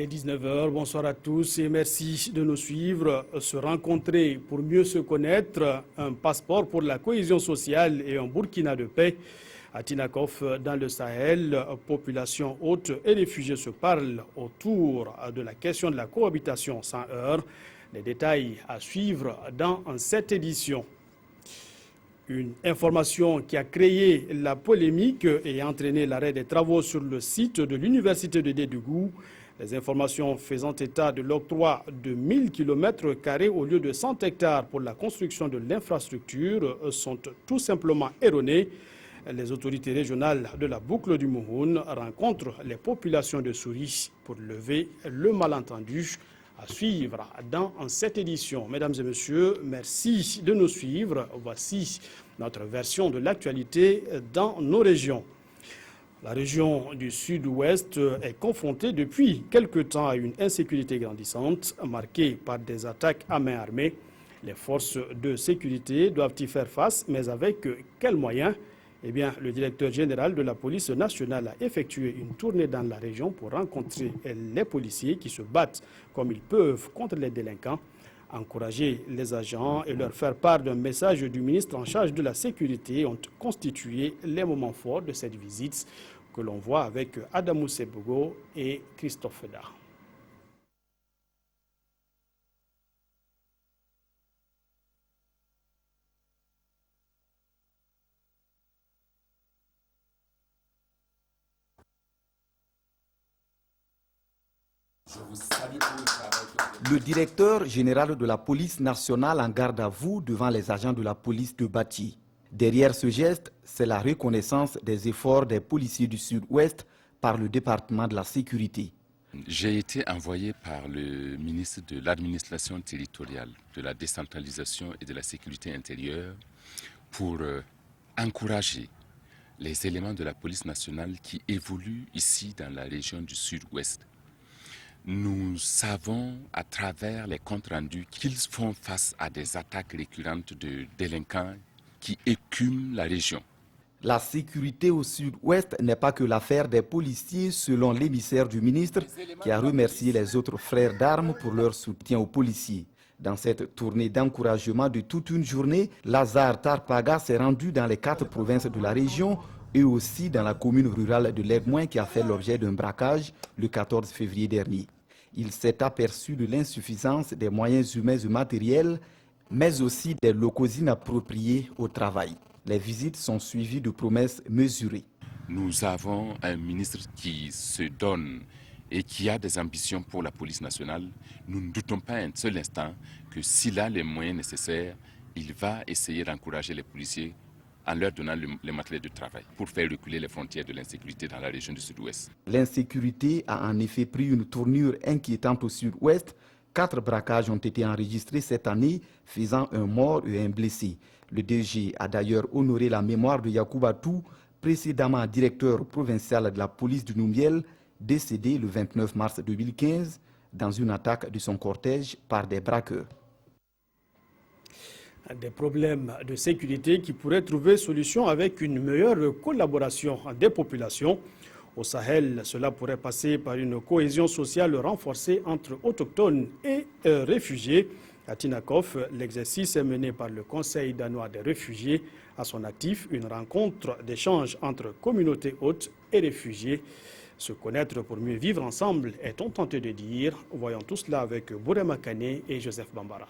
est 19 h, bonsoir à tous et merci de nous suivre. Se rencontrer pour mieux se connaître, un passeport pour la cohésion sociale et un Burkina de paix. À Tinakov, dans le Sahel, population haute et réfugiés se parlent autour de la question de la cohabitation sans heurts. Les détails à suivre dans cette édition. Une information qui a créé la polémique et entraîné l'arrêt des travaux sur le site de l'université de Dédougou. Les informations faisant état de l'octroi de 1000 km² au lieu de 100 hectares pour la construction de l'infrastructure sont tout simplement erronées. Les autorités régionales de la boucle du Mouhoun rencontrent les populations de Souris pour lever le malentendu. À suivre dans cette édition. Mesdames et messieurs, merci de nous suivre. Voici notre version de l'actualité dans nos régions. La région du sud-ouest est confrontée depuis quelque temps à une insécurité grandissante, marquée par des attaques à main armée. Les forces de sécurité doivent y faire face, mais avec quels moyens ? Eh bien, le directeur général de la police nationale a effectué une tournée dans la région pour rencontrer les policiers qui se battent comme ils peuvent contre les délinquants, encourager les agents et leur faire part d'un message du ministre en charge de la sécurité ont constitué les moments forts de cette visite que l'on voit avec Adamou Sebogo et Christophe Feda. Le directeur général de la police nationale en garde à vous devant les agents de la police de Bati. Derrière ce geste, c'est la reconnaissance des efforts des policiers du Sud-Ouest par le département de la sécurité. J'ai été envoyé par le ministre de l'administration territoriale, de la décentralisation et de la sécurité intérieure pour encourager les éléments de la police nationale qui évoluent ici dans la région du Sud-Ouest. Nous savons à travers les comptes rendus qu'ils font face à des attaques récurrentes de délinquants qui écument la région. La sécurité au Sud-Ouest n'est pas que l'affaire des policiers, selon l'émissaire du ministre, qui a remercié les autres frères d'armes pour leur soutien aux policiers. Dans cette tournée d'encouragement de toute une journée, Lazare Tarpaga s'est rendu dans les 4 provinces de la région et aussi dans la commune rurale de l'Aiguemoin qui a fait l'objet d'un braquage le 14 février dernier. Il s'est aperçu de l'insuffisance des moyens humains et matériels, mais aussi des locaux inappropriés au travail. Les visites sont suivies de promesses mesurées. Nous avons un ministre qui se donne et qui a des ambitions pour la police nationale. Nous ne doutons pas un seul instant que s'il a les moyens nécessaires, il va essayer d'encourager les policiers en leur donnant les matériels de travail pour faire reculer les frontières de l'insécurité dans la région du Sud-Ouest. L'insécurité a en effet pris une tournure inquiétante au Sud-Ouest. 4 braquages ont été enregistrés cette année, faisant un mort et un blessé. Le DG a d'ailleurs honoré la mémoire de Yacouba Tou, précédemment directeur provincial de la police du Noumiel, décédé le 29 mars 2015 dans une attaque de son cortège par des braqueurs. Des problèmes de sécurité qui pourraient trouver solution avec une meilleure collaboration des populations. Au Sahel, cela pourrait passer par une cohésion sociale renforcée entre autochtones et réfugiés. À Tinakov, l'exercice est mené par le Conseil danois des réfugiés. À son actif, une rencontre d'échange entre communautés hautes et réfugiés. Se connaître pour mieux vivre ensemble, est-on tenté de dire. Voyons tout cela avec Bourema Kane et Joseph Bambara.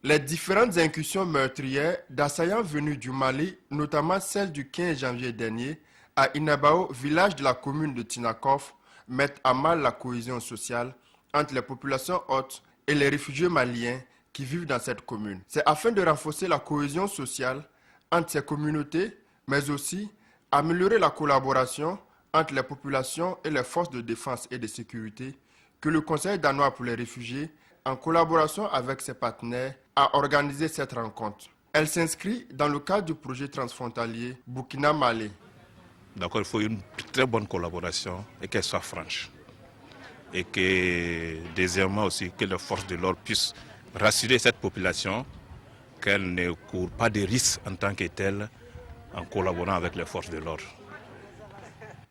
Les différentes incursions meurtrières d'assaillants venus du Mali, notamment celle du 15 janvier dernier, à Inabao, village de la commune de Tinakov, mettent à mal la cohésion sociale entre les populations hautes et les réfugiés maliens qui vivent dans cette commune. C'est afin de renforcer la cohésion sociale entre ces communautés, mais aussi améliorer la collaboration entre les populations et les forces de défense et de sécurité que le Conseil danois pour les réfugiés, en collaboration avec ses partenaires, a organisé cette rencontre. Elle s'inscrit dans le cadre du projet transfrontalier Burkina-Mali. D'accord, il faut une très bonne collaboration et qu'elle soit franche. Et que, deuxièmement aussi, que les forces de l'ordre puissent rassurer cette population qu'elle ne court pas de risques en tant que telle en collaborant avec les forces de l'ordre.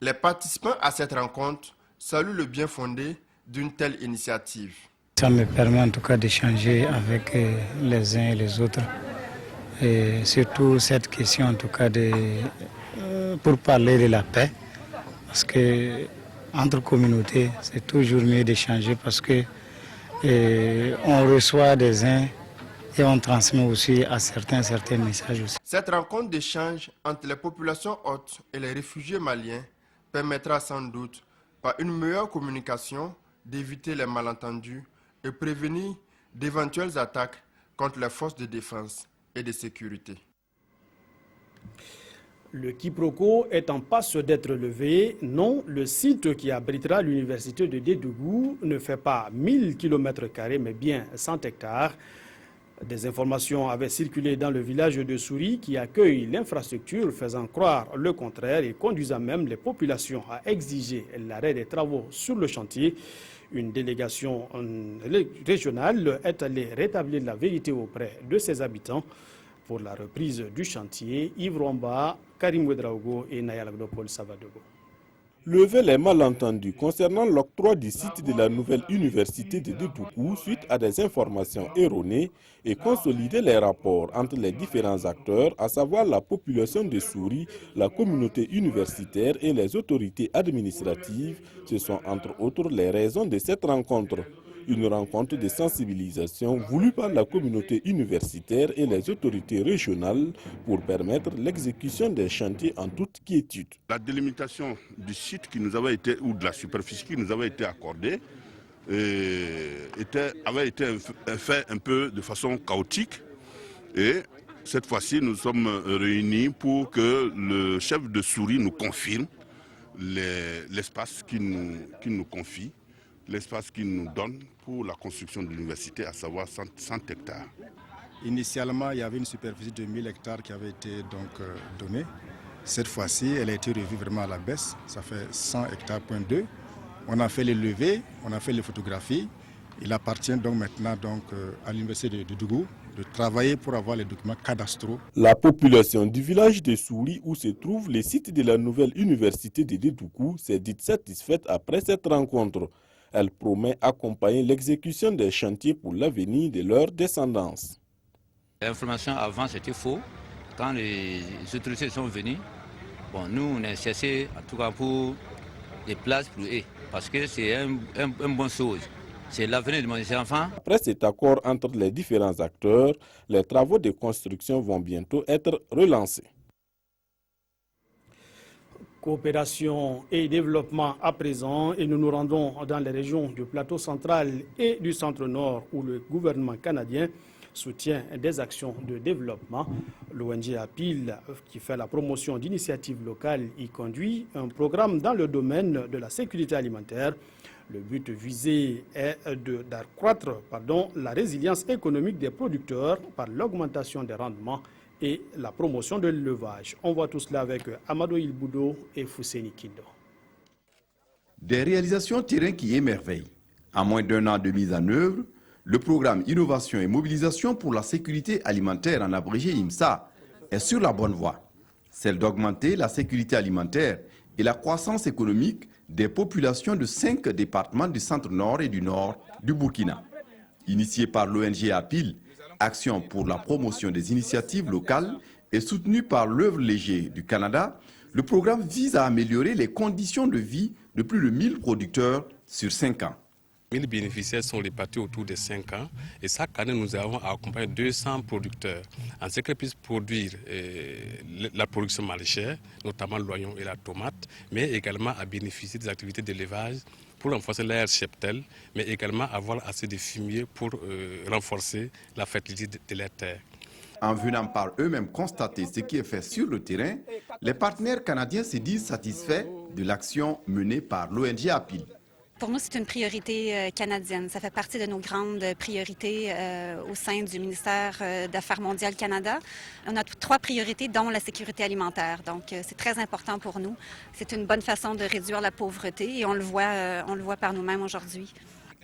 Les participants à cette rencontre salue le bien fondé d'une telle initiative. Ça me permet en tout cas d'échanger avec les uns et les autres. Et surtout cette question en tout cas pour parler de la paix. Parce que entre communautés, c'est toujours mieux d'échanger parce que on reçoit des uns et on transmet aussi à certains messages aussi. Cette rencontre d'échange entre les populations hôtes et les réfugiés maliens permettra sans doute, par une meilleure communication, d'éviter les malentendus et prévenir d'éventuelles attaques contre les forces de défense et de sécurité. Le quiproquo est en passe d'être levé. Non, le site qui abritera l'université de Dédougou ne fait pas 1000 km² mais bien 100 hectares. Des informations avaient circulé dans le village de Souris qui accueille l'infrastructure, faisant croire le contraire et conduisant même les populations à exiger l'arrêt des travaux sur le chantier. Une délégation régionale est allée rétablir la vérité auprès de ses habitants. Pour la reprise du chantier, Yves Romba, Karim Ouedraogo et Nayalagdopol Savadogo. Lever les malentendus concernant l'octroi du site de la nouvelle université de Dédougou suite à des informations erronées et consolider les rapports entre les différents acteurs, à savoir la population de Souris, la communauté universitaire et les autorités administratives, ce sont entre autres les raisons de cette rencontre. Une rencontre de sensibilisation voulue par la communauté universitaire et les autorités régionales pour permettre l'exécution des chantiers en toute quiétude. La délimitation du site qui nous avait été, ou de la superficie qui nous avait été accordée, avait été fait un peu de façon chaotique. Et cette fois-ci, nous sommes réunis pour que le chef de Souris nous confirme l'espace qu'il nous confie, l'espace qu'il nous donne pour la construction de l'université, à savoir 100 hectares. Initialement, il y avait une superficie de 1000 hectares qui avait été donnée. Cette fois-ci, elle a été revue vraiment à la baisse. Ça fait 100 hectares,2. On a fait les levées, on a fait les photographies. Il appartient donc maintenant à l'université de Dédougou de travailler pour avoir les documents cadastraux. La population du village de Souris où se trouve le site de la nouvelle université de Dédougou s'est dite satisfaite après cette rencontre. Elle promet accompagner l'exécution des chantiers pour l'avenir de leur descendance. L'information avant c'était faux. Quand les autorités sont venues, nous on a cherché en tout cas pour des places pour eux. Parce que c'est une bonne chose. C'est l'avenir de mes enfants. Après cet accord entre les différents acteurs, les travaux de construction vont bientôt être relancés. Coopération et développement à présent, et nous nous rendons dans les régions du plateau central et du centre-nord où le gouvernement canadien soutient des actions de développement. L'ONG APIL, qui fait la promotion d'initiatives locales, y conduit un programme dans le domaine de la sécurité alimentaire. Le but visé est d'accroître la résilience économique des producteurs par l'augmentation des rendements et la promotion de l'élevage. On voit tout cela avec Amadou Ilboudo et Fousseni Kindo. Des réalisations terrain qui émerveillent. En moins d'un an de mise en œuvre, le programme Innovation et Mobilisation pour la sécurité alimentaire, en abrégé IMSA, est sur la bonne voie. Celle d'augmenter la sécurité alimentaire et la croissance économique des populations de 5 départements du centre-nord et du nord du Burkina. Initié par l'ONG APIL, Action pour la promotion des initiatives locales, et soutenu par l'œuvre léger du Canada, le programme vise à améliorer les conditions de vie de plus de 1000 producteurs sur 5 ans. 1000 bénéficiaires sont répartis autour de 5 ans et chaque année nous avons accompagné 200 producteurs en ce qu'ils puissent produire la production maraîchère, notamment l'oignon et la tomate, mais également à bénéficier des activités d'élevage pour renforcer l'air cheptel, mais également avoir assez de fumier pour renforcer la fertilité de la terre. En venant par eux-mêmes constater ce qui est fait sur le terrain, les partenaires canadiens se disent satisfaits de l'action menée par l'ONG APIL. Pour nous, c'est une priorité canadienne. Ça fait partie de nos grandes priorités au sein du ministère d'Affaires mondiales Canada. On a 3 priorités, dont la sécurité alimentaire. Donc, c'est très important pour nous. C'est une bonne façon de réduire la pauvreté et on le voit par nous-mêmes aujourd'hui.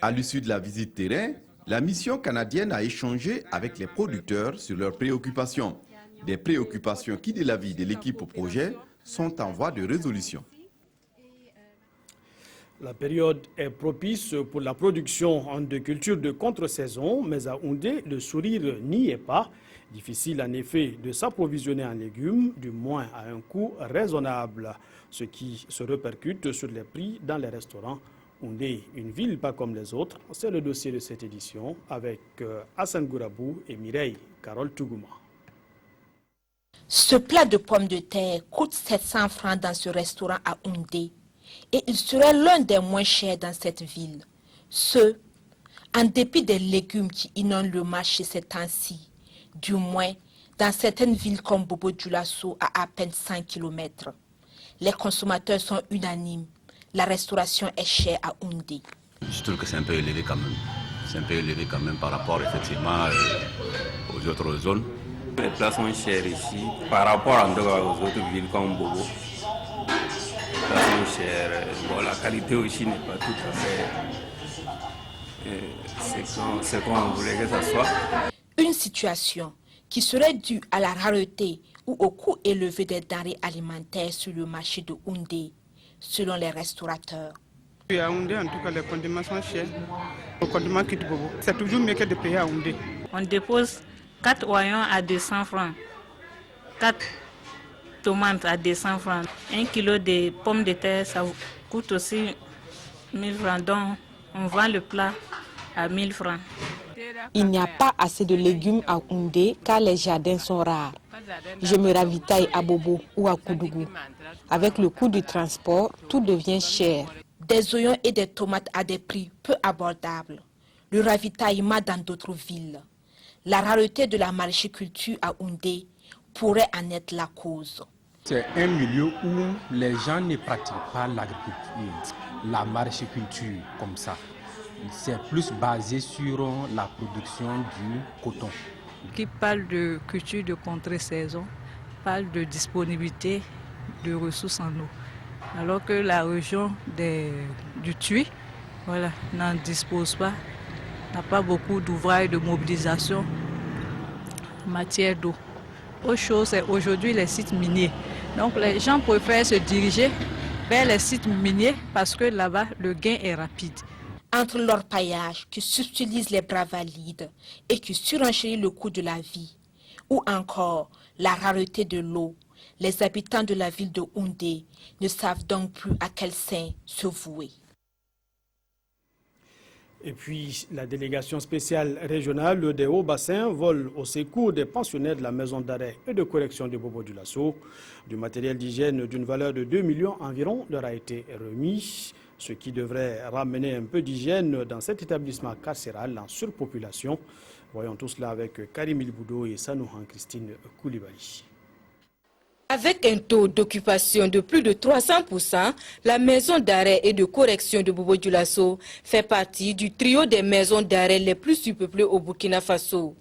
À l'issue de la visite terrain, la mission canadienne a échangé avec les producteurs sur leurs préoccupations. Des préoccupations qui, de l'avis de l'équipe au projet, sont en voie de résolution. La période est propice pour la production de cultures de contre-saison, mais à Houndé, le sourire n'y est pas. Difficile en effet de s'approvisionner en légumes, du moins à un coût raisonnable, ce qui se répercute sur les prix dans les restaurants. Houndé, une ville pas comme les autres, c'est le dossier de cette édition avec Hassan Gourabou et Mireille Carole Tougouma. Ce plat de pommes de terre coûte 700 francs dans ce restaurant à Houndé et il serait l'un des moins chers dans cette ville. Ce, en dépit des légumes qui inondent le marché ces temps-ci, du moins dans certaines villes comme Bobo-Dioulasso à peine 100 km. Les consommateurs sont unanimes. La restauration est chère à Houndé. Je trouve que c'est un peu élevé quand même. C'est un peu élevé quand même par rapport effectivement aux autres zones. Les plats sont chers ici par rapport aux autres villes comme Bobo. Les plats sont chers. Bon, la qualité aussi n'est pas tout à fait ce qu'on voulait que ça soit. Une situation qui serait due à la rareté ou au coût élevé des denrées alimentaires sur le marché de Houndé, selon les restaurateurs. À Houndé, en tout cas, les condiments sont chers. Les condiments quittent Bobo. C'est toujours mieux que de payer à Houndé. On dépose 4 oignons à 200 francs, 4 tomates à 200 francs. 1 kilo de pommes de terre, ça coûte aussi 1000 francs. Donc, on vend le plat à 1000 francs. Il n'y a pas assez de légumes à Houndé car les jardins sont rares. Je me ravitaille à Bobo ou à Koudougou. Avec le coût du transport, tout devient cher. Des oignons et des tomates à des prix peu abordables. Le ravitaillement dans d'autres villes. La rareté de la maraîchiculture à Houndé pourrait en être la cause. C'est un milieu où les gens ne pratiquent pas l'agriculture, la maraîchiculture comme ça. C'est plus basé sur la production du coton. Qui parle de culture de contre-saison, parle de disponibilité de ressources en eau. Alors que la région du Tuy, voilà, n'en dispose pas, n'a pas beaucoup d'ouvrages de mobilisation en matière d'eau. Autre chose, c'est aujourd'hui les sites miniers. Donc les gens préfèrent se diriger vers les sites miniers parce que là-bas, le gain est rapide. Entre l'orpaillage qui subtilise les bras valides et qui surenchérit le coût de la vie, ou encore la rareté de l'eau, les habitants de la ville de Houndé ne savent donc plus à quel saint se vouer. Et puis, la délégation spéciale régionale des Hauts-Bassins vole au secours des pensionnaires de la maison d'arrêt et de correction de Bobo-Dioulasso. Du matériel d'hygiène d'une valeur de 2 millions environ leur a été remis, ce qui devrait ramener un peu d'hygiène dans cet établissement carcéral en surpopulation. Voyons tout cela avec Karim Ilboudo et Sanouhan Christine Koulibaly. Avec un taux d'occupation de plus de 300%, la maison d'arrêt et de correction de Bobo-Dioulasso fait partie du trio des maisons d'arrêt les plus surpeuplées au Burkina Faso.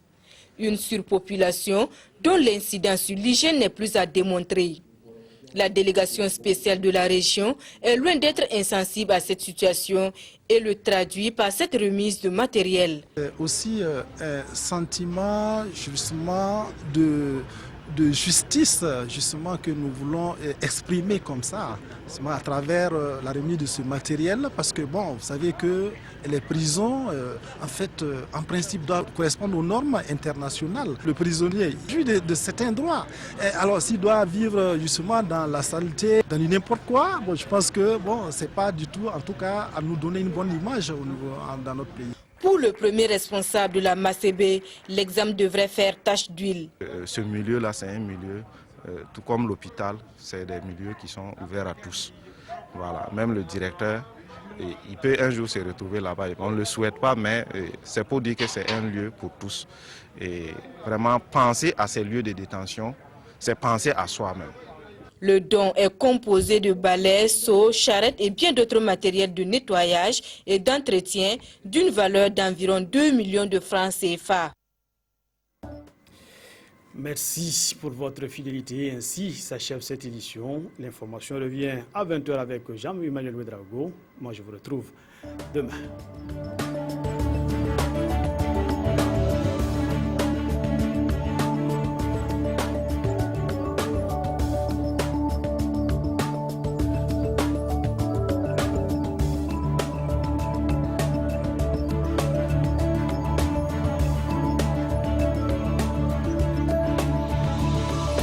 Une surpopulation dont l'incidence sur l'hygiène n'est plus à démontrer. La délégation spéciale de la région est loin d'être insensible à cette situation et le traduit par cette remise de matériel. Aussi un sentiment justement de justice justement que nous voulons exprimer comme ça, à travers la remise de ce matériel, parce que bon, vous savez que les prisons, en fait, en principe, doivent correspondre aux normes internationales. Le prisonnier jouit de certains droits. Et alors, s'il doit vivre justement dans la saleté, dans n'importe quoi, bon, je pense que bon, c'est pas du tout, en tout cas, à nous donner une bonne image dans notre pays. Pour le premier responsable de la MACB, l'examen devrait faire tache d'huile. Ce milieu-là, c'est un milieu, tout comme l'hôpital, c'est des milieux qui sont ouverts à tous. Voilà. Même le directeur, il peut un jour se retrouver là-bas. On ne le souhaite pas, mais c'est pour dire que c'est un lieu pour tous. Et vraiment, penser à ces lieux de détention, c'est penser à soi-même. Le don est composé de balais, seaux, charrettes et bien d'autres matériels de nettoyage et d'entretien d'une valeur d'environ 2 millions de francs CFA. Merci pour votre fidélité. Ainsi s'achève cette édition. L'information revient à 20h avec Jean-Emmanuel Ouedraogo. Moi, je vous retrouve demain.